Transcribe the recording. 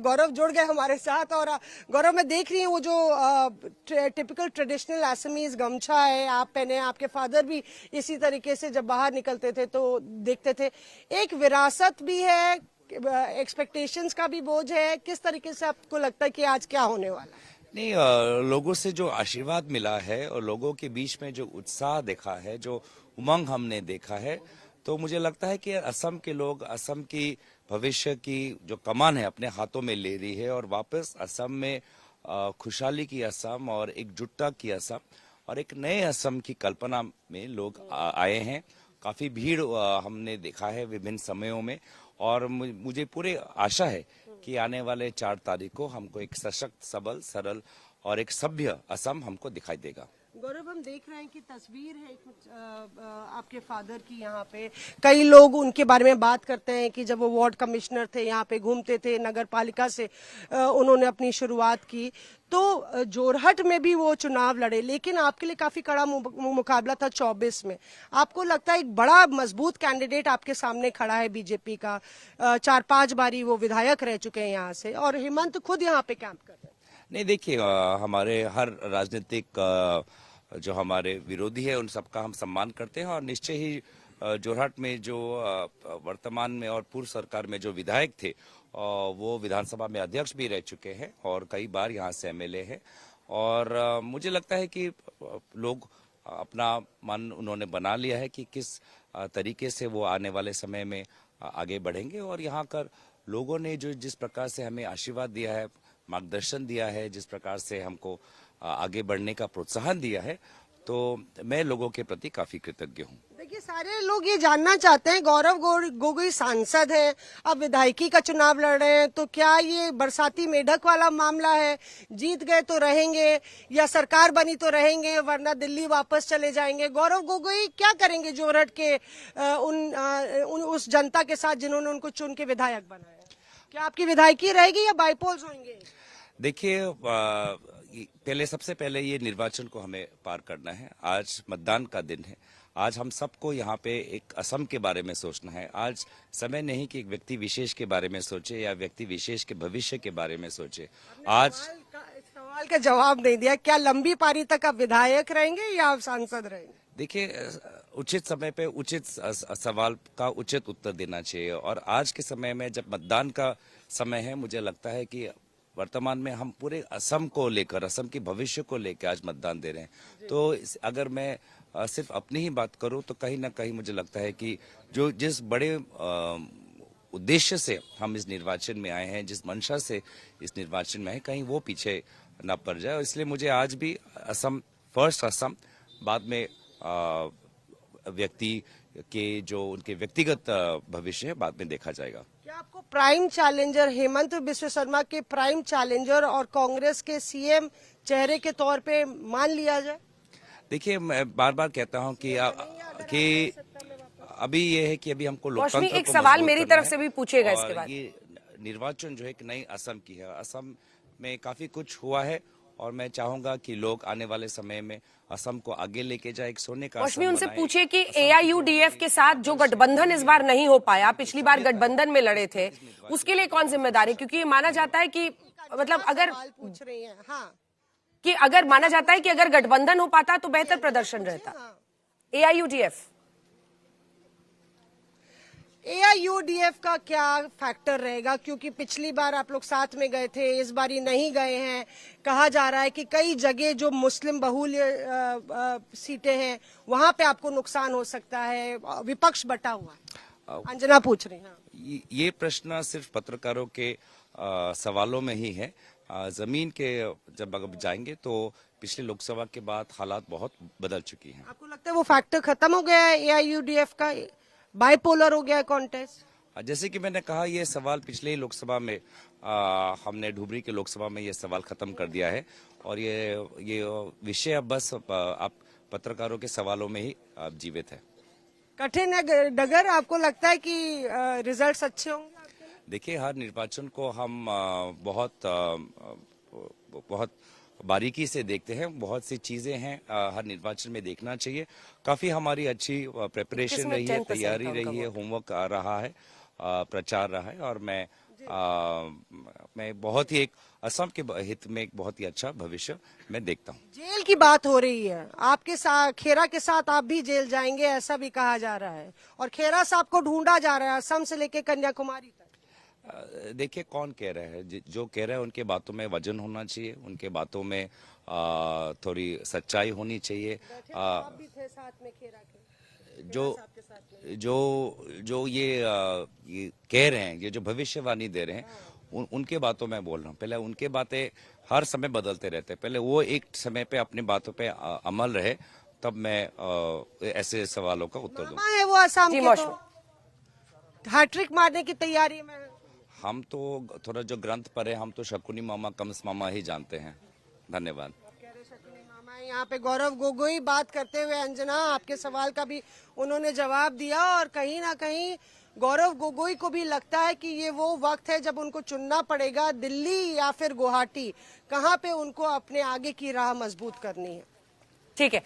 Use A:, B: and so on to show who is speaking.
A: गौरव जुड़ गए हमारे साथ। और गौरव, मैं देख रही हूँ वो जो टिपिकल ट्रेडिशनल असमीज गमछा है आप पहने, आपके फादर भी इसी तरीके से जब बाहर निकलते थे तो देखते थे। एक विरासत भी है, एक्सपेक्टेशंस का भी बोझ है। किस तरीके से आपको लगता है कि आज क्या होने वाला है?
B: नहीं, लोगों से जो आशीर्वाद मिला है और लोगों के बीच में जो उत्साह देखा है, जो उमंग हमने देखा है, तो मुझे लगता है कि असम के लोग असम की भविष्य की जो कमान है अपने हाथों में ले रही है और वापस असम में खुशहाली की असम और एकजुटता की असम और एक नए असम की कल्पना में लोग आए हैं। काफी भीड़ हमने देखा है विभिन्न समयों में और मुझे पूरी आशा है कि आने वाले 4 तारीख को हमको एक सशक्त, सबल, सरल और एक सभ्य असम हमको दिखाई देगा।
A: गौरव, हम देख रहे हैं कि तस्वीर है कुछ आपके फादर की। यहाँ पे कई लोग उनके बारे में बात करते हैं कि जब वो वार्ड कमिश्नर थे, यहाँ पे घूमते थे, नगर पालिका से उन्होंने अपनी शुरुआत की, तो जोरहट में भी वो चुनाव लड़े, लेकिन आपके लिए काफी कड़ा मुकाबला था 24 में। आपको लगता है एक बड़ा मजबूत कैंडिडेट आपके सामने खड़ा है बीजेपी का? 4-5 बारी वो विधायक रह चुके हैं यहाँ से और हेमंत खुद यहाँ पे कैंप कर रहे हैं।
B: नहीं, देखिए, हमारे हर राजनीतिक जो हमारे विरोधी है उन सबका हम सम्मान करते हैं और निश्चय ही जोरहाट में जो वर्तमान में और पूर्व सरकार में जो विधायक थे वो विधानसभा में अध्यक्ष भी रह चुके हैं और कई बार यहाँ से एमएलए है। और मुझे लगता है कि लोग अपना मन उन्होंने बना लिया है कि किस तरीके से वो आने वाले समय में आगे बढ़ेंगे। और यहाँ कर लोगों ने जो जिस प्रकार से हमें आशीर्वाद दिया है, मार्गदर्शन दिया है, जिस प्रकार से हमको आगे बढ़ने का प्रोत्साहन दिया है, तो मैं लोगों के प्रति काफी कृतज्ञ हूँ।
A: देखिए, सारे लोग ये जानना चाहते हैं, गौरव गोगोई सांसद है, अब विधायकी का चुनाव लड़ रहे हैं, तो क्या ये बरसाती मेढक वाला मामला है? जीत गए तो रहेंगे या सरकार बनी तो रहेंगे, वरना दिल्ली वापस चले जाएंगे? गौरव गोगोई क्या करेंगे जोरहट के उस जनता के साथ जिन्होंने उनको चुन के विधायक बनाया? क्या आपकी विधायकी रहेगी या बाईपोल्स होंगे?
B: देखिए, पहले सबसे पहले ये निर्वाचन को हमें पार करना है। आज मतदान का दिन है। आज हम सबको यहाँ पे एक असम के बारे में सोचना है। आज समय नहीं कि एक व्यक्ति विशेष के बारे में सोचे या व्यक्ति विशेष के भविष्य के बारे में सोचे। आज
A: सवाल का जवाब नहीं दिया। क्या लंबी पारी तक आप विधायक रहेंगे या आप सांसद रहेंगे?
B: देखिए, उचित समय पे उचित सवाल का उचित उत्तर देना चाहिए और आज के समय में जब मतदान का समय है, मुझे लगता है कि वर्तमान में हम पूरे असम को लेकर, असम के भविष्य को लेकर आज मतदान दे रहे हैं। तो अगर मैं सिर्फ अपनी ही बात करूं तो कहीं ना कहीं मुझे लगता है कि जो जिस बड़े उद्देश्य से हम इस निर्वाचन में आए हैं, जिस मंशा से इस निर्वाचन में आए, कहीं वो पीछे न पड़ जाए। इसलिए मुझे आज भी असम फर्स्ट, असम बाद में व्यक्ति के जो उनके व्यक्तिगत भविष्य है बाद में देखा जाएगा।
A: क्या आपको प्राइम चैलेंजर हेमंत बिस्व शर्मा के प्राइम चैलेंजर और कांग्रेस के सीएम चेहरे के तौर पे मान लिया जाए?
B: देखिए, मैं बार बार कहता हूं कि अभी ये है कि अभी हमको लोकतंत्र
C: एक सवाल मेरी तरफ से भी पूछेगा इसके बाद।
B: ये निर्वाचन जो है कि नई असम की है। असम में काफी कुछ हुआ है और मैं चाहूंगा कि लोग आने वाले समय में असम को आगे लेके जाए, एक सोने का असम
C: उनसे पूछिए कि एआईयूडीएफ के साथ जो गठबंधन इस बार नहीं हो पाया, पिछली बार गठबंधन में लड़े थे, उसके लिए कौन जिम्मेदार है? क्योंकि ये माना जाता है कि मतलब अगर
A: पूछ रही हैं, हाँ,
C: कि अगर माना जाता है कि अगर गठबंधन हो पाता तो बेहतर प्रदर्शन रहता।
A: एआईयूडीएफ का क्या फैक्टर रहेगा? क्योंकि पिछली बार आप लोग साथ में गए थे, इस बार ही नहीं गए हैं। कहा जा रहा है कि कई जगह जो मुस्लिम बहुल सीटें हैं वहां पे आपको नुकसान हो सकता है, विपक्ष बटा हुआ है। अंजना पूछ रही हैं।
B: ये प्रश्न सिर्फ पत्रकारों के सवालों में ही है। जमीन के जब जाएंगे तो पिछले लोकसभा के बाद हालात बहुत बदल चुकी हैं।
A: आपको लगता है वो फैक्टर खत्म हो गया है? एआईयूडीएफ का बाइपोलर हो गया है कॉन्टेस्ट?
B: जैसे कि मैंने कहा, ये सवाल पिछले ही लोकसभा में हमने धुबरी के लोकसभा में ये सवाल खत्म कर दिया है और ये विषय अब बस आप पत्रकारों के सवालों में ही जीवित है।
A: कठिन है डगर? आपको लगता है कि रिजल्ट्स अच्छे होंगे?
B: देखिए, हर निर्वाचन को हम बहुत बारीकी से देखते हैं। बहुत सी चीजें हैं हर निर्वाचन में देखना चाहिए। काफी हमारी अच्छी प्रिपरेशन रही है, तैयारी रही है, होमवर्क आ रहा है, प्रचार रहा है और मैं मैं बहुत ही एक असम के हित में एक बहुत ही अच्छा भविष्य मैं देखता हूँ।
A: जेल की बात हो रही है, आपके साथ खेरा के साथ आप भी जेल जाएंगे ऐसा भी कहा जा रहा है, और खेरा साहब को ढूंढा जा रहा है असम से लेके कन्याकुमारी तक।
B: देखिए कौन कह रहा है, जो कह रहा है उनके बातों में वजन होना चाहिए, उनके बातों में थोड़ी सच्चाई होनी चाहिए।
A: आप भी थे साथ में खेरा के,
B: जो
A: साहब के साथ में।
B: जो ये कह रहे हैं, ये जो भविष्यवाणी दे रहे हैं, उनके बातों में बोल रहा हूँ। पहले उनके बातें हर समय बदलते रहते हैं, पहले वो एक समय पे अपनी बातों पे अमल रहे, तब मैं ऐसे सवालों का उत्तर दूँ।
A: मामा है वो असम
C: जी,
A: के, तो हैट्रिक मारने की तैयारी में है।
B: हम तो थोड़ा जो ग्रंथ पढ़े, हम तो शकुनी मामा कमस मामा ही जानते हैं। धन्यवाद।
A: मामा यहाँ पे गौरव गोगोई बात करते हुए, अंजना आपके सवाल का भी उन्होंने जवाब दिया, और कहीं ना कहीं गौरव गोगोई को भी लगता है कि ये वो वक्त है जब उनको चुनना पड़ेगा दिल्ली या फिर गुवाहाटी, कहाँ पे उनको अपने आगे की राह मजबूत करनी है।
C: ठीक है।